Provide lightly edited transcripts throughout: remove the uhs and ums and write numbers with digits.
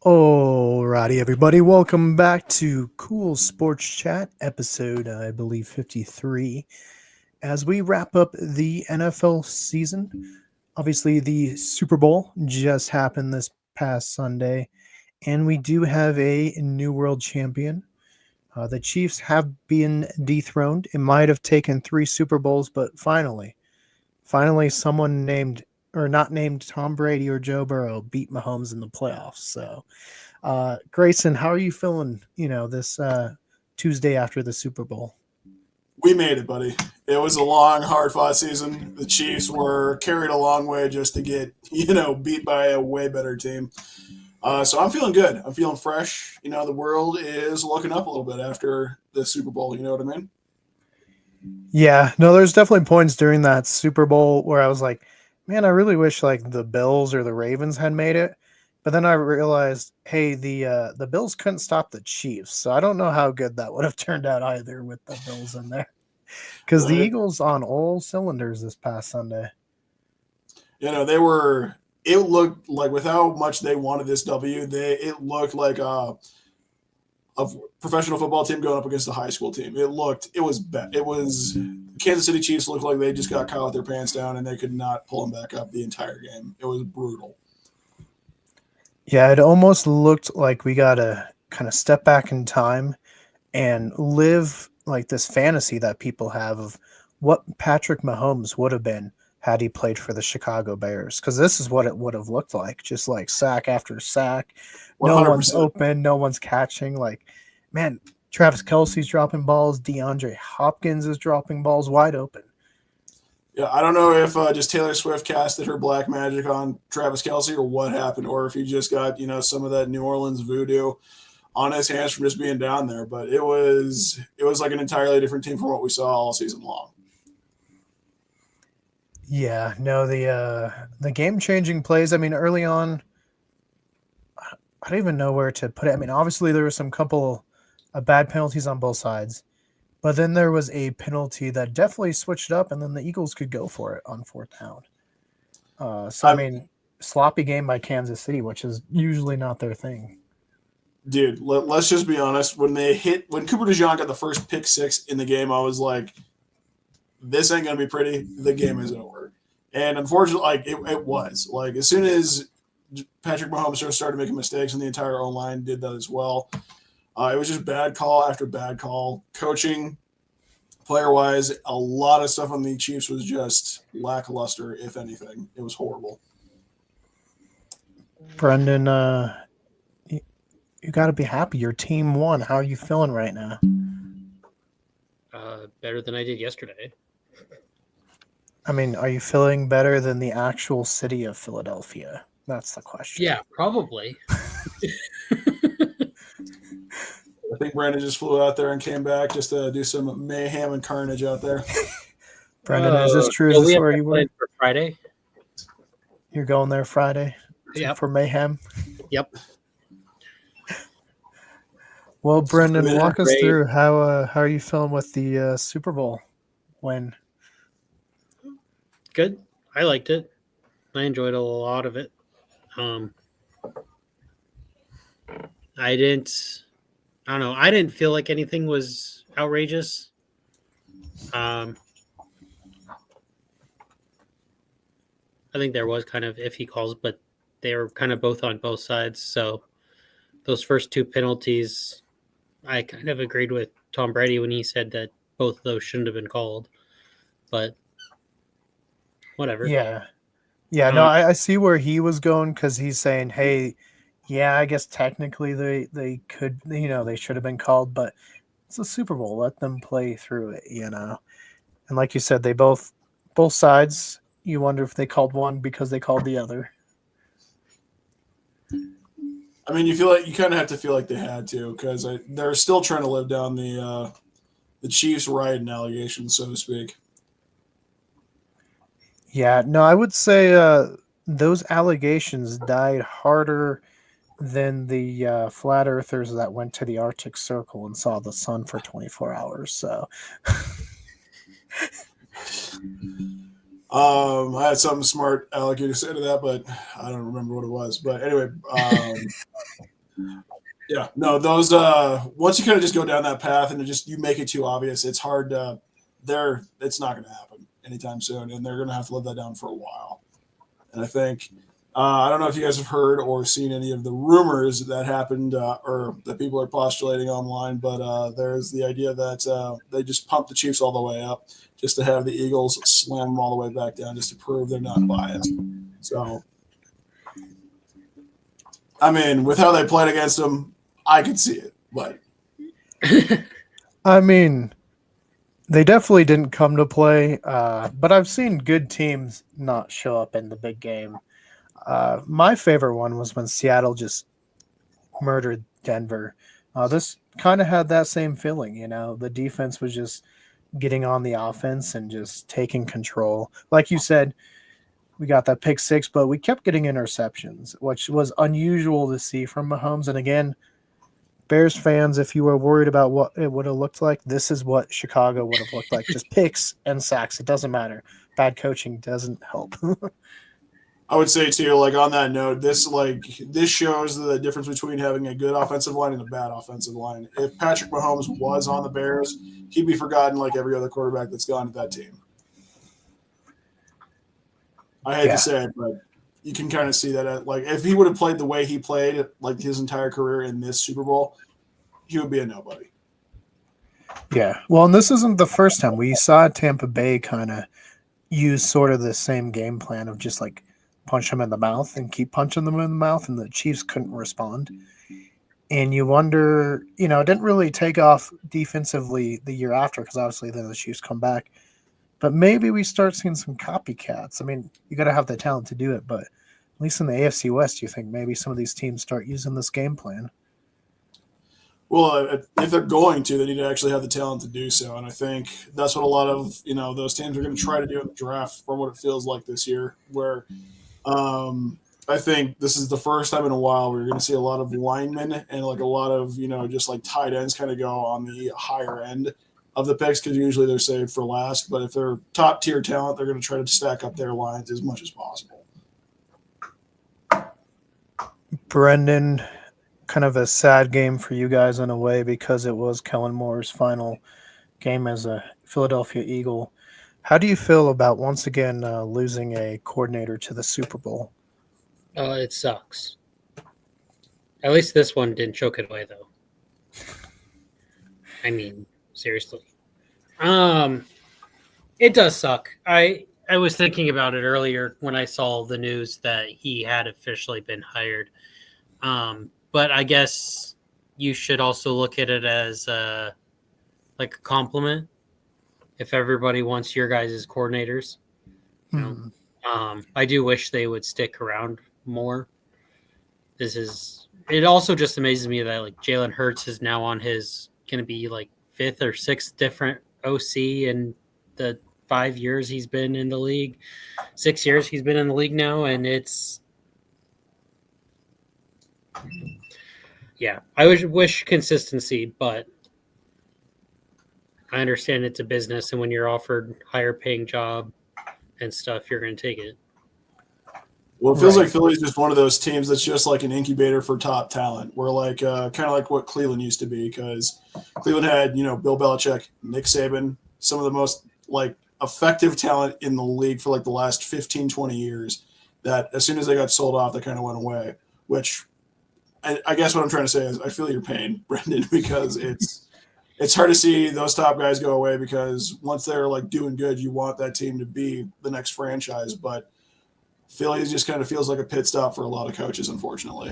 Alrighty, everybody, welcome back to Cool Sports Chat, episode, I believe, 53. As we wrap up the NFL season, obviously the Super Bowl just happened this past Sunday, and we do have a new world champion. The Chiefs have been dethroned. It might have taken three Super Bowls, but finally, someone named or not named Tom Brady or Joe Burrow beat Mahomes in the playoffs. So, Grayson, how are you feeling? This Tuesday after the Super Bowl. We made it, buddy. It was a long, hard-fought season. The Chiefs were carried a long way just to get, beat by a way better team. So I'm feeling good. I'm feeling fresh. The world is looking up a little bit after the Super Bowl. You know what I mean? Yeah, no, there's definitely points during that Super Bowl where I was like, man, I really wish like the Bills or the Ravens had made it. But then I realized, hey, the Bills couldn't stop the Chiefs, so I don't know how good that would have turned out either with the Bills in there. Because the Right. Eagles on all cylinders this past Sunday. They were. It looked like with how much they wanted this W, it looked like a professional football team going up against a high school team. It was bad. It was Kansas City Chiefs looked like they just got caught with their pants down and they could not pull them back up the entire game. It was brutal. Yeah, it almost looked like we got to kind of step back in time and live like this fantasy that people have of what Patrick Mahomes would have been had he played for the Chicago Bears. Because this is what it would have looked like, just like sack after sack. One No hundred one's percent. open, no one's catching. Like, man, Travis Kelsey's dropping balls. DeAndre Hopkins is dropping balls wide open. Yeah, I don't know if just Taylor Swift casted her black magic on Travis Kelsey or what happened, or if he just got some of that New Orleans voodoo on his hands from just being down there. But it was like an entirely different team from what we saw all season long. Yeah, no, the game changing plays. I mean, early on, I don't even know where to put it. I mean, obviously there were some couple of bad penalties on both sides, but then there was a penalty that definitely switched up, and then the Eagles could go for it on fourth down. So I I'm mean, sloppy game by Kansas City, which is usually not their thing. Dude. Let's just be honest. When Cooper DeJean got the first pick six in the game, I was like, this ain't gonna be pretty. The game is over. And unfortunately, it was like as soon as Patrick Mahomes started making mistakes, and the entire O line did that as well. It was just bad call after bad call. Coaching, player wise, a lot of stuff on the Chiefs was just lackluster, if anything. It was horrible. Brendan, you got to be happy. Your team won. How are you feeling right now? Better than I did yesterday. I mean, are you feeling better than the actual city of Philadelphia? That's the question. Yeah, probably. I think Brandon just flew out there and came back just to do some mayhem and carnage out there. Brendan, is this true? Is So we this have where to you were? plan for Friday. You're going there Friday Yep. for mayhem? Yep. Well, Brendan, walk us Great. through how are you feeling with the Super Bowl win? Good. I liked it. I enjoyed a lot of it. I don't know. I didn't feel like anything was outrageous. I think there was kind of iffy calls, but they were kind of both on both sides. So those first two penalties, I kind of agreed with Tom Brady when he said that both of those shouldn't have been called. But whatever. Yeah. No, I see where he was going because he's saying, hey, yeah, I guess technically they could, they should have been called, but it's a Super Bowl. Let them play through it, And like you said, they both sides, you wonder if they called one because they called the other. I mean, you feel like you kind of have to feel like they had to because they're still trying to live down the Chiefs' riding allegations, so to speak. Yeah, no, I would say those allegations died harder than the flat earthers that went to the Arctic Circle and saw the sun for 24 hours. So, I had something smart alligator say to that, but I don't remember what it was. But anyway, Yeah, no, those once you kind of just go down that path and you make it too obvious, it's hard to it's not going to happen anytime soon, and they're going to have to live that down for a while. And I think I don't know if you guys have heard or seen any of the rumors that happened or that people are postulating online, but there's the idea that they just pumped the Chiefs all the way up just to have the Eagles slam them all the way back down just to prove they're not biased. So, I mean, with how they played against them, I could see it, but I mean, they definitely didn't come to play, but I've seen good teams not show up in the big game. My favorite one was when Seattle just murdered Denver. This kind of had that same feeling, you know. The defense was just getting on the offense and just taking control. Like you said, we got that pick six, but we kept getting interceptions, which was unusual to see from Mahomes. And again, Bears fans, if you were worried about what it would have looked like, this is what Chicago would have looked like. Just picks and sacks. It doesn't matter. Bad coaching doesn't help. I would say too, like on that note, this shows the difference between having a good offensive line and a bad offensive line. If Patrick Mahomes was on the Bears, he'd be forgotten like every other quarterback that's gone to that team. I hate to say it, but you can kind of see that. Like if he would have played the way he played, like his entire career in this Super Bowl, he would be a nobody. Yeah. Well, and this isn't the first time. We saw Tampa Bay kind of use sort of the same game plan of just like punch them in the mouth and keep punching them in the mouth, and the Chiefs couldn't respond. And you wonder, you know, it didn't really take off defensively the year after because obviously then the Chiefs come back. But maybe we start seeing some copycats. I mean, you got to have the talent to do it, but at least in the AFC West, you think maybe some of these teams start using this game plan? Well, if they're going to, they need to actually have the talent to do so. And I think that's what a lot of, those teams are going to try to do in the draft from what it feels like this year, where I think this is the first time in a while where you're going to see a lot of linemen and like a lot of, just like tight ends kind of go on the higher end of the picks because usually they're saved for last. But if they're top tier talent, they're going to try to stack up their lines as much as possible. Brendan, kind of a sad game for you guys in a way because it was Kellen Moore's final game as a Philadelphia Eagle. How do you feel about once again losing a coordinator to the Super Bowl? It sucks. At least this one didn't choke it away, though. I mean, seriously. It does suck. I was thinking about it earlier when I saw the news that he had officially been hired. But I guess you should also look at it as like a compliment. If everybody wants your guys' coordinators, I do wish they would stick around more. It also just amazes me that like Jalen Hurts is now on his going to be like 5th or 6th different OC in the 5 years he's been in the league, 6 years he's been in the league now, and it's. Yeah, I wish consistency, but I understand it's a business, and when you're offered higher paying job and stuff, you're going to take it. Well, it feels like Philly's just one of those teams that's just like an incubator for top talent. We're like kind of like what Cleveland used to be because Cleveland had, Bill Belichick, Nick Saban, some of the most like effective talent in the league for like the last 15, 20 years that as soon as they got sold off, they kind of went away, which I guess what I'm trying to say is I feel your pain, Brendan, because it's hard to see those top guys go away because once they're like doing good, you want that team to be the next franchise. But Philly just kind of feels like a pit stop for a lot of coaches, unfortunately.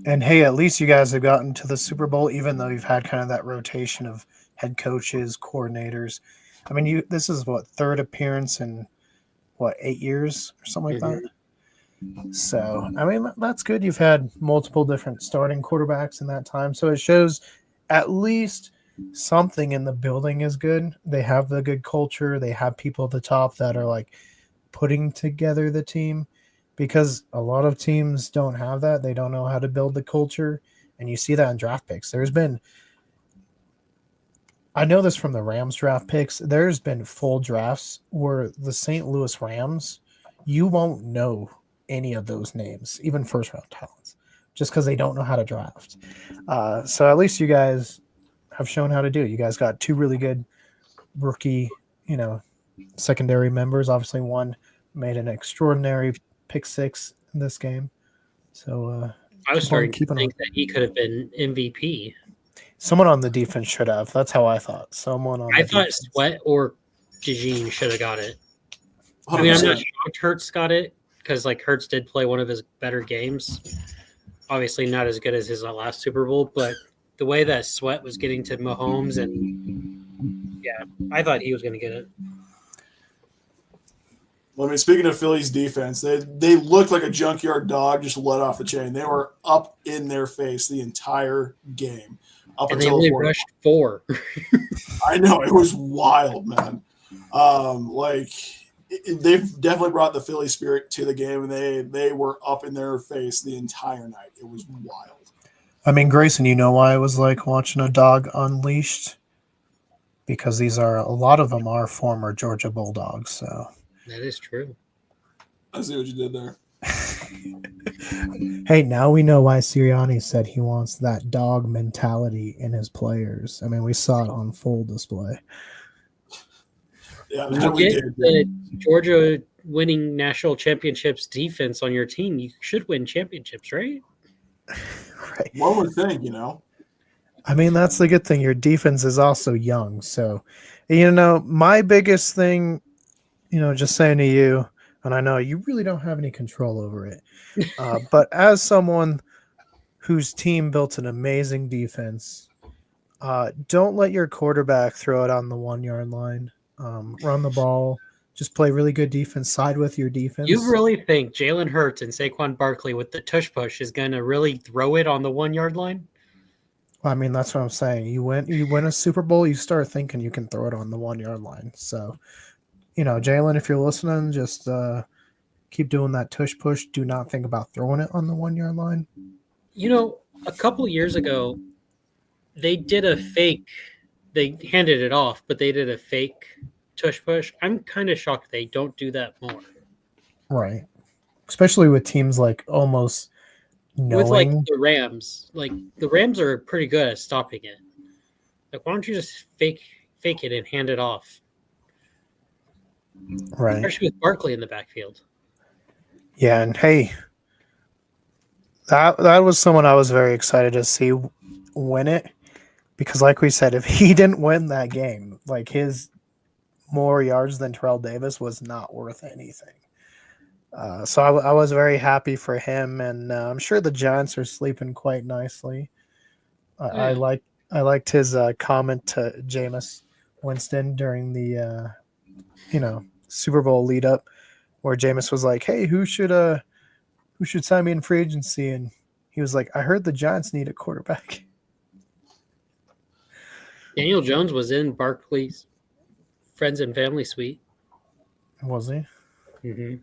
And hey, at least you guys have gotten to the Super Bowl, even though you've had kind of that rotation of head coaches, coordinators. I mean, this is what, 3rd appearance in 8 years or something like that. So, I mean, that's good. You've had multiple different starting quarterbacks in that time. So it shows at least something in the building is good. They have the good culture. They have people at the top that are like putting together the team because a lot of teams don't have that. They don't know how to build the culture. And you see that in draft picks. I know this from the Rams draft picks. There's been full drafts where the St. Louis Rams, you won't know any of those names, even first round talents, just because they don't know how to draft. So at least you guys have shown how to do it. You guys got two really good rookie, secondary members. Obviously, one made an extraordinary pick six in this game. So I was keep on starting to keeping on. think that he could have been MVP. Someone on the defense should have. That's how I thought. Someone on I the thought defense. Sweat or Jean should have got it. I mean, I'm not 100%. shocked Hurts got it because like Hurts did play one of his better games. Obviously, not as good as his last Super Bowl, but the way that Sweat was getting to Mahomes, and yeah, I thought he was going to get it. Well, I mean, speaking of Philly's defense, they looked like a junkyard dog just let off the chain. They were up in their face the entire game. Up And they until only the fourth. rushed 4. I know, it was wild, man. They've definitely brought the Philly spirit to the game, and they were up in their face the entire night. It was wild. I mean, Grayson, you know why it was like watching a dog unleashed? Because a lot of them are former Georgia Bulldogs. So That is true. I see what you did there. hey, now we know why Sirianni said he wants that dog mentality in his players. I mean, we saw it on full display. Yeah, You that we get did. the Georgia winning national championships defense on your team. You should win championships, right? Right. One would think, I mean, that's the good thing. Your defense is also young. So, my biggest thing, just saying to you, and I know you really don't have any control over it, but as someone whose team built an amazing defense, don't let your quarterback throw it on the 1 yard line. Run the ball. Just play really good defense. Side with your defense. You really think Jalen Hurts and Saquon Barkley with the tush push is going to really throw it on the 1 yard line? I mean, that's what I'm saying. You win a Super Bowl, you start thinking you can throw it on the 1 yard line. So, Jalen, if you're listening, just keep doing that tush push. Do not think about throwing it on the 1 yard line. A couple years ago, they did a fake. They handed it off, but they did a fake tush push. I'm kind of shocked they don't do that more. Right. Especially with teams like almost knowing. With like the Rams. Like the Rams are pretty good at stopping it. Like, why don't you just fake it and hand it off? Right. Especially with Barkley in the backfield. Yeah, and hey, that was someone I was very excited to see win it. Because like we said, if he didn't win that game, like his more yards than Terrell Davis was not worth anything. So I was very happy for him, and I'm sure the Giants are sleeping quite nicely. I liked his comment to Jameis Winston during the Super Bowl lead up, where Jameis was like, "Hey, who should sign me in free agency?" And he was like, "I heard the Giants need a quarterback." Daniel Jones was in Barkley's friends and family suite. Was he? Mm-hmm.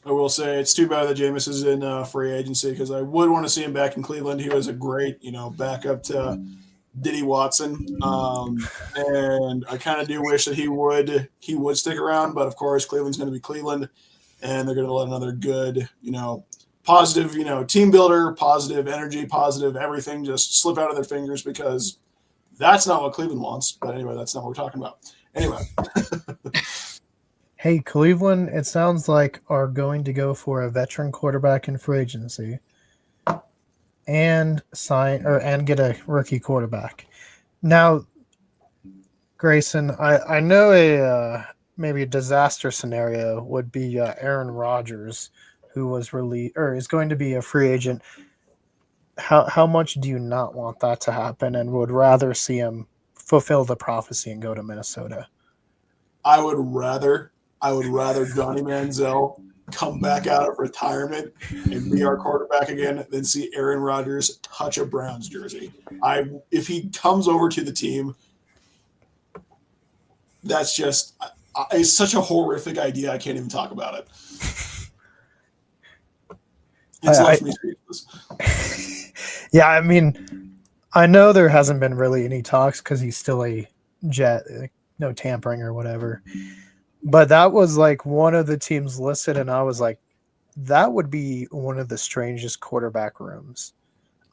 I will say it's too bad that Jameis is in free agency because I would want to see him back in Cleveland. He was a great, backup to Diddy Watson, and I kind of do wish that he would stick around. But of course, Cleveland's going to be Cleveland, and they're going to let another good, positive, team builder, positive energy, positive everything just slip out of their fingers because that's not what Cleveland wants. But anyway, that's not what we're talking about. Anyway. Hey, Cleveland, it sounds like are going to go for a veteran quarterback in free agency and get a rookie quarterback. Now, Grayson, I know maybe a disaster scenario would be Aaron Rodgers, who was released or is going to be a free agent. How much do you not want that to happen and would rather see him fulfill the prophecy and go to Minnesota? I would rather Johnny Manziel come back out of retirement and be our quarterback again than see Aaron Rodgers touch a Browns jersey. If he comes over to the team, that's just it's such a horrific idea. I can't even talk about it. It's left me speechless. Yeah, I mean, I know there hasn't been really any talks because he's still a Jet, no tampering or whatever. But that was like one of the teams listed, and I was like, that would be one of the strangest quarterback rooms.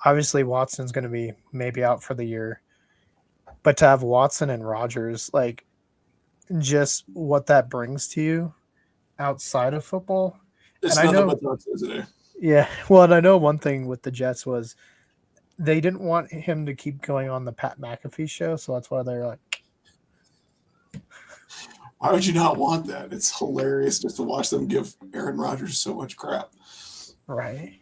Obviously, Watson's going to be maybe out for the year, but to have Watson and Rodgers, like just what that brings to you outside of football. And It's I nothing know, but toxicity. yeah, well, and I know one thing with the Jets was they didn't want him to keep going on the Pat McAfee show, so that's why they're like, Why would you not want that? It's hilarious just to watch them give Aaron Rodgers so much crap. right.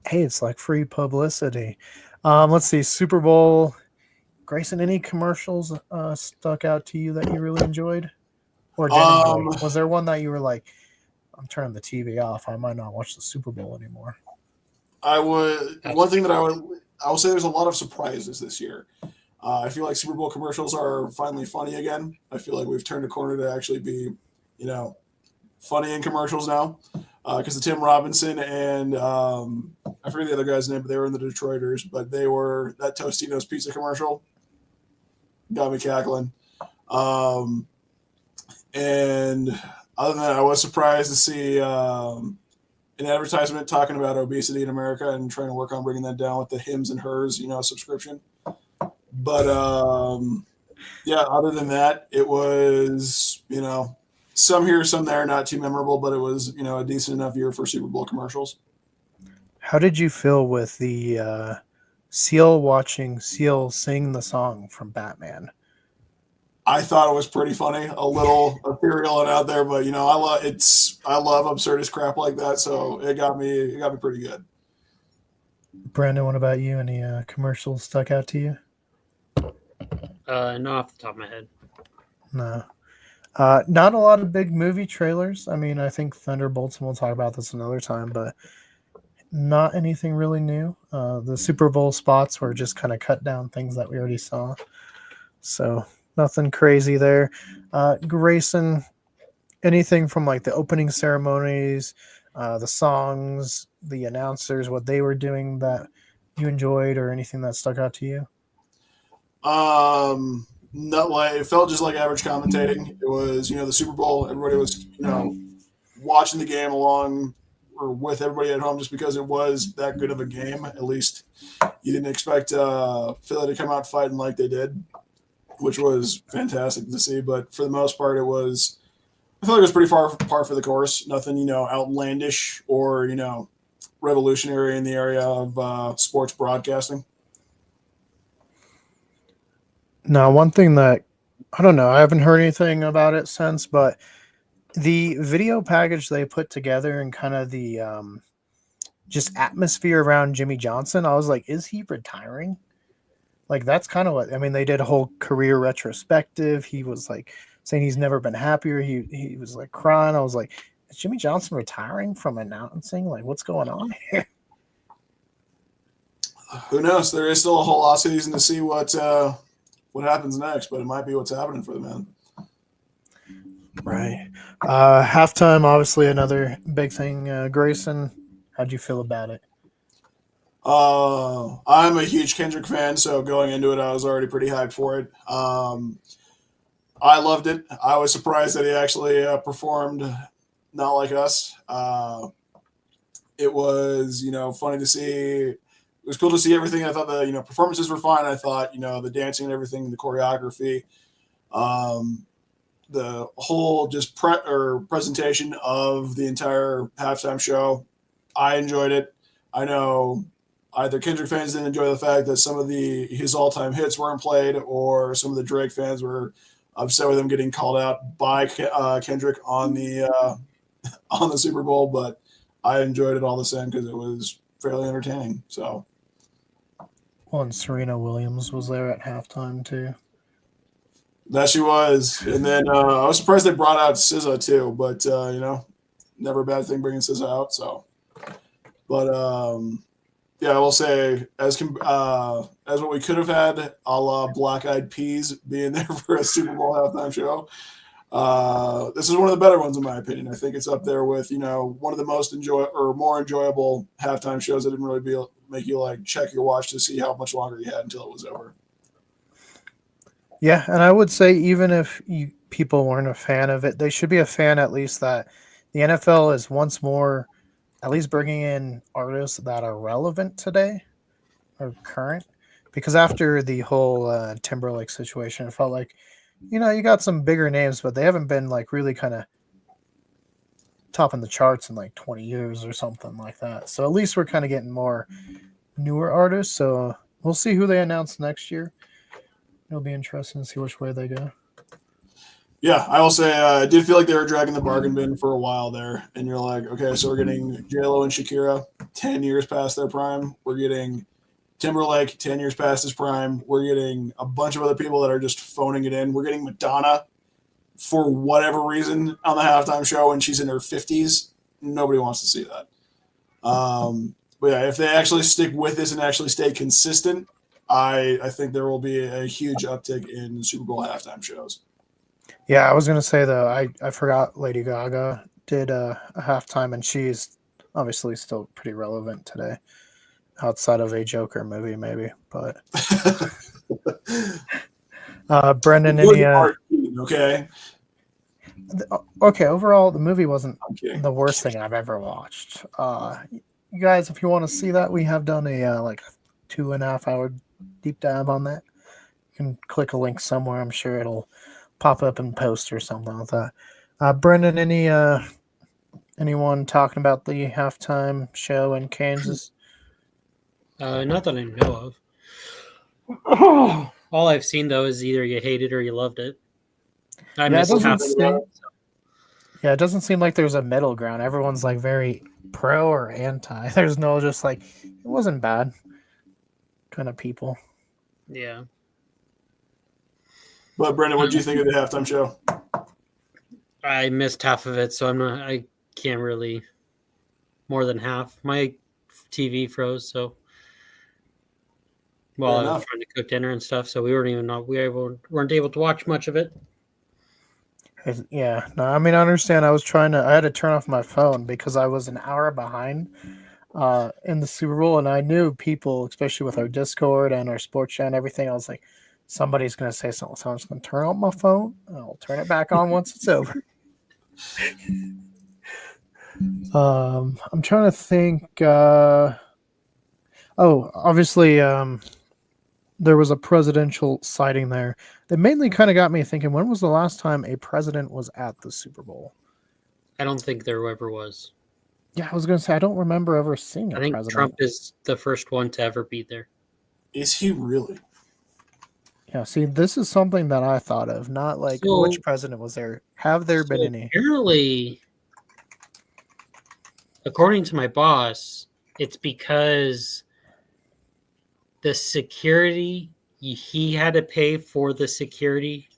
Hey, it's like free publicity. Let's see, Super Bowl. Grayson, any commercials stuck out to you that you really enjoyed or didn't enjoy? Um, Was there one that you were like, I'm turning the TV off. I might not watch the Super Bowl anymore. I would one thing that I will say there's a lot of surprises this year. I feel like Super Bowl commercials are finally funny again. I feel like we've turned a corner to actually be, you know, funny in commercials now. Because the Tim Robinson and I forget the other guy's name, but they were in the Detroiters. But they were that Tostino's pizza commercial got me cackling. Um, and other than that, I was surprised to see an advertisement talking about obesity in America and trying to work on bringing that down with the Hims and Hers, subscription. But yeah, other than that, it was, some here, some there, not too memorable, but it was, a decent enough year for Super Bowl commercials. How did you feel with the Seal watching Seal sing the song from Batman? I thought it was pretty funny, a little ethereal and out there, but I love absurdist crap like that, so it got me pretty good. Brandon, what about you? Any commercials stuck out to you? Not off the top of my head. No. Not a lot of big movie trailers. I mean, I think Thunderbolts, and we'll talk about this another time, but not anything really new. The Super Bowl spots were just kind of cut down things that we already saw. So nothing crazy there. Grayson, anything from like the opening ceremonies, the songs, the announcers, what they were doing that you enjoyed or anything that stuck out to you? Not like it felt just like average commentating. It was, the Super Bowl. Everybody was, watching the game along or with everybody at home just because it was that good of a game. At least you didn't expect Philly to come out fighting like they did, which was fantastic to see. But for the most part, I feel like it was pretty par for the course. Nothing, outlandish or, revolutionary in the area of sports broadcasting. Now, one thing that I don't know, I haven't heard anything about it since, but the video package they put together and kind of the just atmosphere around Jimmy Johnson, I was like, is he retiring? Like, that's kind of what I mean. They did a whole career retrospective. He was like saying he's never been happier. He was like crying. I was like, is Jimmy Johnson retiring from announcing? Like, what's going on here? Who knows? There is still a whole off season to see what happens next, but it might be what's happening for the man. Right. Halftime, obviously, another big thing. Grayson, how'd you feel about it? I'm a huge Kendrick fan, so going into it, I was already pretty hyped for it. I loved it. I was surprised that he actually performed not like us. It was, funny to see. It was cool to see everything. I thought the, performances were fine. I thought, the dancing and everything, the choreography, the whole just presentation of the entire halftime show. I enjoyed it. I know either Kendrick fans didn't enjoy the fact that some of his all-time hits weren't played, or some of the Drake fans were upset with him getting called out by Kendrick on the Super Bowl. But I enjoyed it all the same because it was fairly entertaining. So. Well, and Serena Williams was there at halftime too. That she was. And then I was surprised they brought out SZA too, but never a bad thing bringing SZA out. So, but yeah, I will say as what we could have had, a la Black Eyed Peas being there for a Super Bowl halftime show. This is one of the better ones in my opinion. I think it's up there with one of the most more enjoyable halftime shows that didn't really make you like check your watch to see how much longer you had until it was over. Yeah, and I would say even if people weren't a fan of it. They should be a fan at least that the NFL is once more at least bringing in artists that are relevant today or current. Because after the whole Timberlake situation, it felt like, you got some bigger names, but they haven't been like really kind of topping the charts in like 20 years or something like that. So at least we're kind of getting more newer artists. So we'll see who they announce next year. It'll be interesting to see which way they go. Yeah, I will say I did feel like they were dragging the bargain bin for a while there. And you're like, okay, so we're getting J-Lo and Shakira 10 years past their prime. We're getting Timberlake 10 years past his prime. We're getting a bunch of other people that are just phoning it in. We're getting Madonna for whatever reason on the halftime show, and she's in her 50s. Nobody wants to see that. But yeah, if they actually stick with this and actually stay consistent, I think there will be a huge uptick in Super Bowl halftime shows. Yeah, I was going to say, though, I forgot Lady Gaga did a halftime, and she's obviously still pretty relevant today, outside of a Joker movie, maybe. But Brendan, okay. Okay, overall, the movie wasn't the worst thing I've ever watched. You guys, if you want to see that, we have done a like 2.5 hour deep dive on that. You can click a link somewhere. I'm sure it'll pop up in post or something like that. Brendan, anyone talking about the halftime show in Kansas? Not that I know of. All I've seen though is either you hate it or you loved it. I missed half of it. Yeah, it doesn't seem like there's a middle ground. Everyone's like very pro or anti. There's no just like it wasn't bad kind of people. Yeah. But Brendan, what did you think of the halftime show? I missed half of it, so I can't really more than half. My TV froze, so while I was trying to cook dinner and stuff, so we weren't able to watch much of it. Yeah, no, I mean I understand. I had to turn off my phone because I was an hour behind in the Super Bowl, and I knew people, especially with our Discord and our sports chat and everything. I was like, somebody's gonna say something, so I'm just gonna turn off my phone and I'll turn it back on once it's over. I'm trying to think. Obviously, there was a presidential sighting there. That mainly kind of got me thinking, when was the last time a president was at the Super Bowl? I don't think there ever was. Yeah, I was going to say, I don't remember ever seeing a president. I think Trump is the first one to ever be there. Is he really? Yeah, see, this is something that I thought of, not like which president was there. Have there been any? Apparently, according to my boss, it's because the security, he had to pay for the security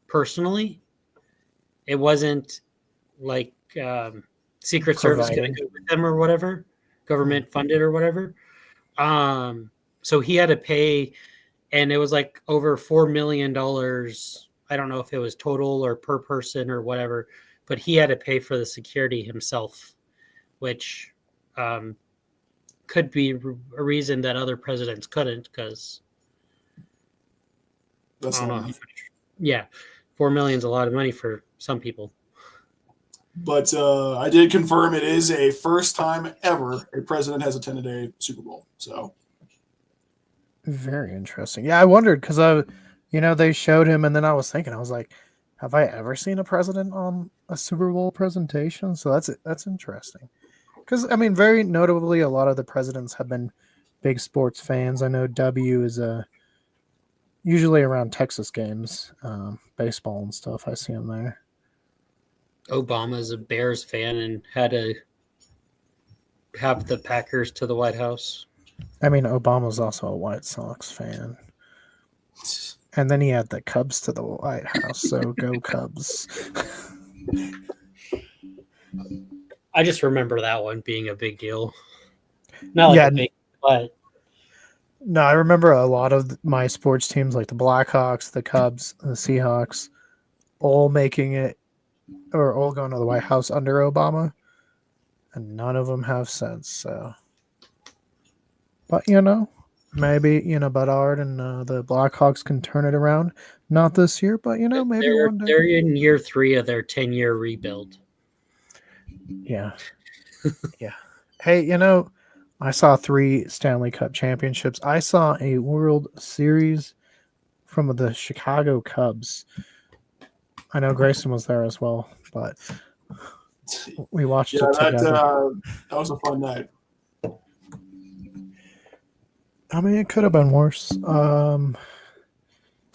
personally. It wasn't like Secret Service going to go with them or whatever, government funded or whatever. So he had to pay, and it was like over $4 million. I don't know if it was total or per person or whatever, but he had to pay for the security himself, which could be a reason that other presidents couldn't, because I don't know how much. Yeah, $4 million is a lot of money for some people. But I did confirm it is a first time ever a president has attended a Super Bowl. So very interesting. Yeah, I wondered because they showed him, and then I was thinking, I was like, have I ever seen a president on a Super Bowl presentation? So that's interesting. Because, I mean, very notably, a lot of the presidents have been big sports fans. I know W is usually around Texas games, baseball and stuff. I see him there. Obama's a Bears fan and had to have the Packers to the White House. I mean, Obama's also a White Sox fan. And then he had the Cubs to the White House, so go Cubs. I just remember that one being a big deal. Not like a big, but no, I remember a lot of my sports teams, like the Blackhawks, the Cubs, the Seahawks, all making it or all going to the White House under Obama, and none of them have since. So, but maybe Bedard and the Blackhawks can turn it around. Not this year, but maybe They're one day. they're in year 3 of their 10-year rebuild. Yeah, yeah. Hey, I saw 3 Stanley Cup championships. I saw a World Series from the Chicago Cubs. I know Grayson was there as well, but we watched Yeah, it together. that was a fun night. I mean, it could have been worse.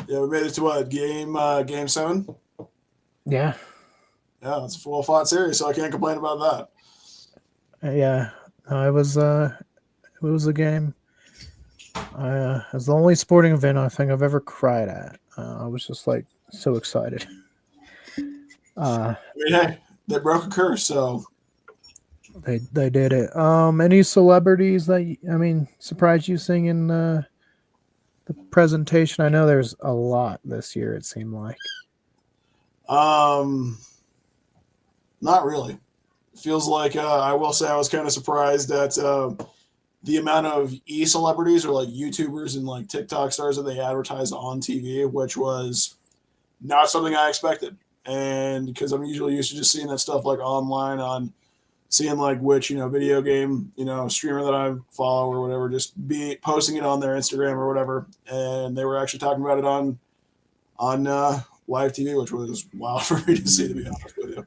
Yeah, we made it to what game 7. Yeah, Yeah, it's a full fought series, so I can't complain about that. yeah. No, it was a game. It was the only sporting event I think I've ever cried at. I was just like so excited. I mean, hey, they broke a curse, so They did it. Any celebrities that surprised you seeing in the presentation? I know there's a lot this year. It seemed like. not really. Feels like I will say I was kind of surprised at the amount of celebrities or like YouTubers and like TikTok stars that they advertise on TV, which was not something I expected. And because I'm usually used to just seeing that stuff like online on seeing like which video game streamer that I follow or whatever, just be posting it on their Instagram or whatever, and they were actually talking about it on live TV, which was wild for me to see, to be honest with you.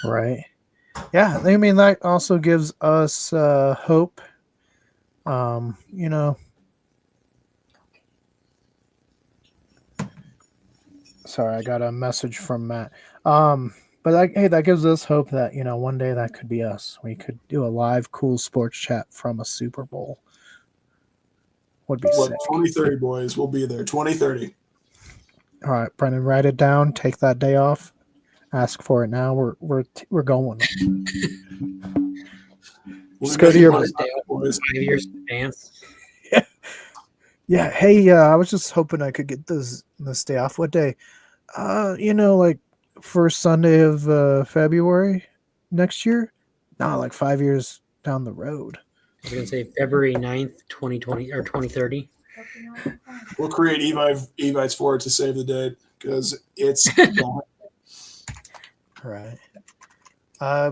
Right. Yeah, I mean that also gives us hope. Sorry, I got a message from Matt. But hey, that gives us hope that one day that could be us. We could do a live cool sports chat from a Super Bowl. Would be sick. 2030, boys, we'll be there. 2030. All right, Brendan, write it down. Take that day off. Ask for it now. We're going. Just go to your boys. 5 years in advance. Yeah. Hey, I was just hoping I could get this day off. What day? Like first Sunday of February next year. No, like 5 years down the road. I was gonna say February 9th, 2020 or 2030. We'll create evites for it to save the date because it's gone. Right.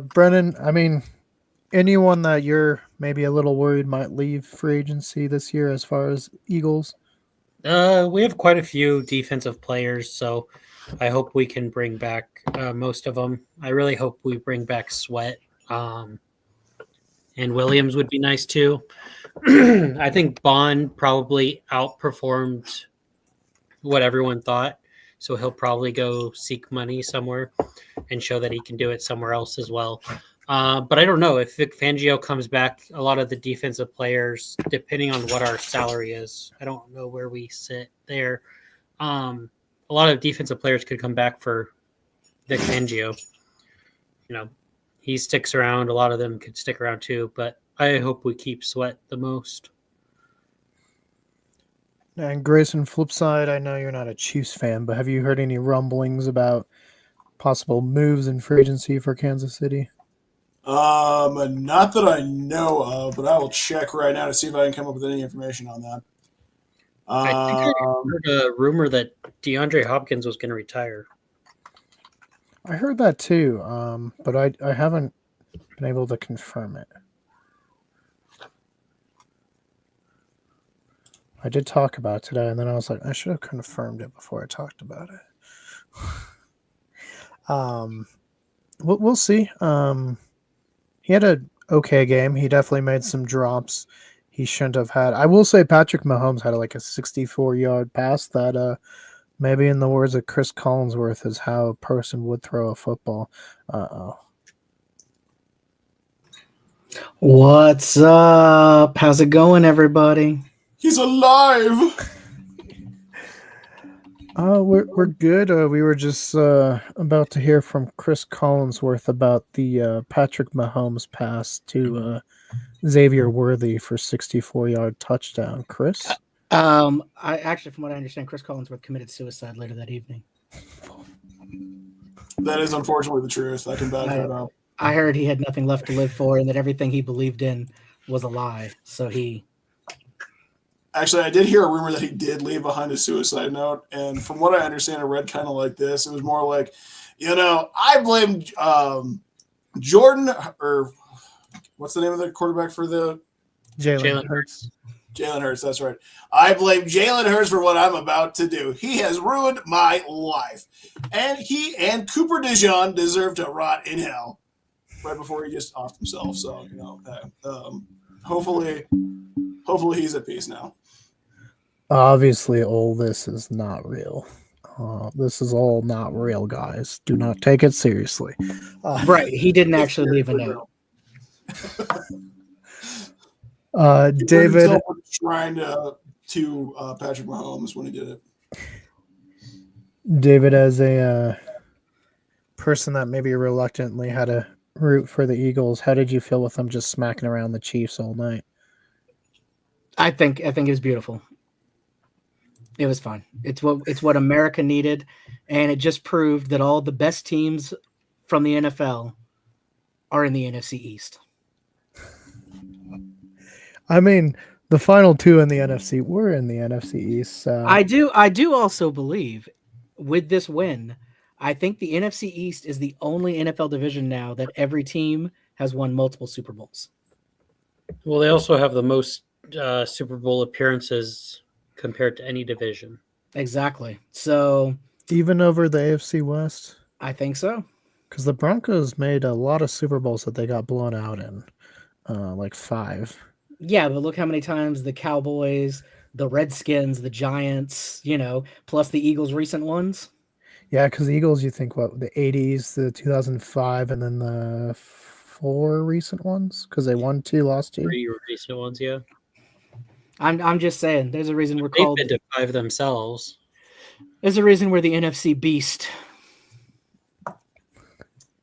Brennan, I mean, anyone that you're maybe a little worried might leave free agency this year as far as Eagles? We have quite a few defensive players, so I hope we can bring back most of them. I really hope we bring back Sweat. And Williams would be nice too. I think Bond probably outperformed what everyone thought, so he'll probably go seek money somewhere and show that he can do it somewhere else as well. But I don't know if Vic Fangio comes back. A lot of the defensive players, depending on what our salary is, I don't know where we sit there. A lot of defensive players could come back for Vic Fangio. He sticks around. A lot of them could stick around too, but I hope we keep Sweat the most. And Grayson, flip side, I know you're not a Chiefs fan, but have you heard any rumblings about possible moves in free agency for Kansas City? Not that I know of, but I will check right now to see if I can come up with any information on that. I think I heard a rumor that DeAndre Hopkins was going to retire. I heard that too, but I haven't been able to confirm it. I did talk about it today, and then I was like, I should have confirmed it before I talked about it. We'll see. He had an okay game. He definitely made some drops he shouldn't have had. I will say Patrick Mahomes had like a 64-yard pass that maybe in the words of Chris Collinsworth is how a person would throw a football. Uh-oh. What's up? How's it going, everybody? He's alive! We're good. We were just about to hear from Chris Collinsworth about the Patrick Mahomes pass to Xavier Worthy for 64-yard touchdown. Chris? I actually, from what I understand, Chris Collinsworth committed suicide later that evening. That is unfortunately the truth. I can back that up. I heard he had nothing left to live for and that everything he believed in was a lie. So he Actually, I did hear a rumor that he did leave behind a suicide note, and from what I understand, I read kind of like this. It was more like, I blame Jordan, or what's the name of the quarterback for the Jalen Hurts. Jalen Hurts, that's right. I blame Jalen Hurts for what I'm about to do. He has ruined my life. And he and Cooper DeJean deserve to rot in hell right before he just offed himself. So, hopefully he's at peace now. Obviously, all this is not real. This is all not real, guys. Do not take it seriously. Right. He didn't actually leave a note. David was trying to Patrick Mahomes when he did it. David, as a person that maybe reluctantly had to root for the Eagles, how did you feel with them just smacking around the Chiefs all night? I think it was beautiful. It was fun. It's what America needed, and it just proved that all the best teams from the NFL are in the NFC East. I mean, the final two in the NFC were in the NFC East. So. I do also believe with this win, I think the NFC East is the only NFL division now that every team has won multiple Super Bowls. Well, they also have the most Super Bowl appearances compared to any division. Exactly. So even over the AFC West? I think so. Because the Broncos made a lot of Super Bowls that they got blown out in, like 5. Yeah, but look how many times the Cowboys, the Redskins, the Giants, plus the Eagles' recent ones. Yeah, because the Eagles, you think, the 80s, the 2005, and then the 4 recent ones? Because they won 2, lost 2? 3 recent ones, yeah. I'm just saying, there's a reason we're They've called... been to 5 themselves. There's a reason we're the NFC Beast.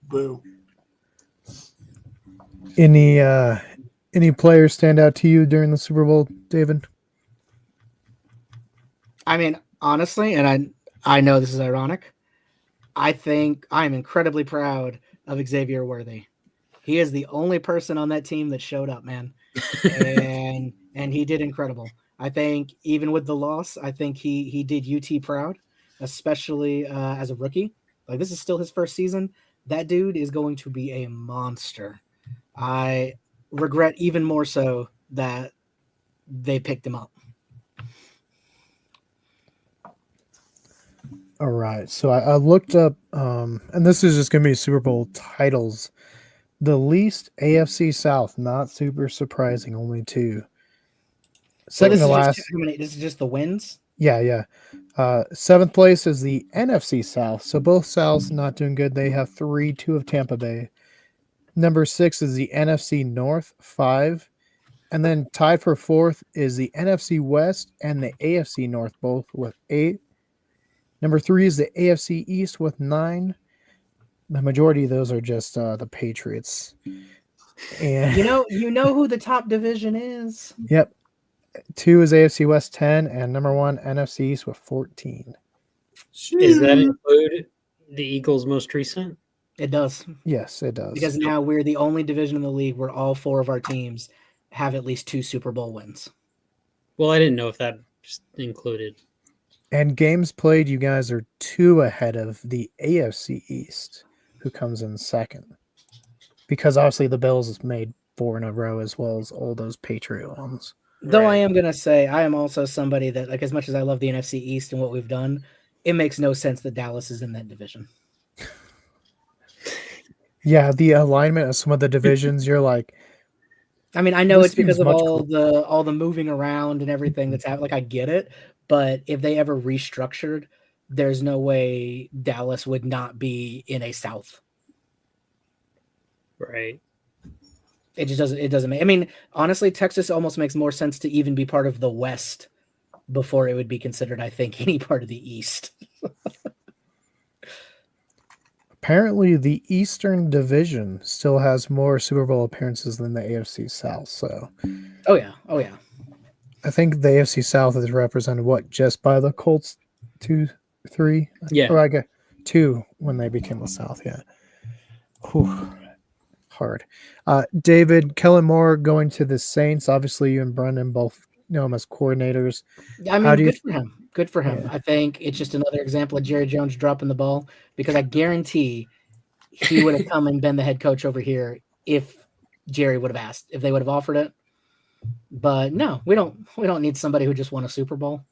Boo. Any players stand out to you during the Super Bowl, David? I mean, honestly, and I know this is ironic, I think I'm incredibly proud of Xavier Worthy. He is the only person on that team that showed up, man. And he did incredible. I think even with the loss, I think he did UT proud, especially as a rookie. Like, this is still his first season. That dude is going to be a monster. I regret even more so that they picked him up. All right. So I looked up, and this is just going to be Super Bowl titles. The least AFC South, not super surprising, only 2. Second to last. This is just the wins? Yeah. 7th place is the NFC South. So both Souths not doing good. They have 3, 2 of Tampa Bay. Number 6 is the NFC North, 5. And then tied for 4th is the NFC West and the AFC North, both with 8. Number 3 is the AFC East with 9. The majority of those are just the Patriots. And you know who the top division is? Yep. 2 is AFC West 10, and number 1 NFC East with 14. Does that include the Eagles' most recent? It does. Yes, it does. Because now we're the only division in the league where all 4 of our teams have at least 2 Super Bowl wins. Well, I didn't know if that included. And games played, you guys are 2 ahead of the AFC East, who comes in second. Because obviously the Bills has made 4 in a row, as well as all those Patriot ones. Though Right. I am going to say, I am also somebody that, like, as much as I love the NFC East and what we've done, it makes no sense that Dallas is in that division. Yeah, the alignment of some of the divisions, you're like... I mean, I know This it's because seems of much all the moving around and everything that's happening. Like, I get it, but if they ever restructured, there's no way Dallas would not be in a South. Right. It just doesn't. It doesn't make. I mean, honestly, Texas almost makes more sense to even be part of the West before it would be considered, I think, any part of the East. Apparently, the Eastern Division still has more Super Bowl appearances than the AFC South. So, Oh yeah. I think the AFC South is represented just by the Colts, 2, 3, Yeah. or I get 2 when they became the South. Yeah. Whew. Hard. David, Kellen Moore going to the Saints. Obviously, you and Brendan both him as coordinators. I How mean, do you? good for him. Good for him. Yeah. I think it's just another example of Jerry Jones dropping the ball because I guarantee he would have come and been the head coach over here if Jerry would have asked, if they would have offered it. But no, we don't need somebody who just won a Super Bowl.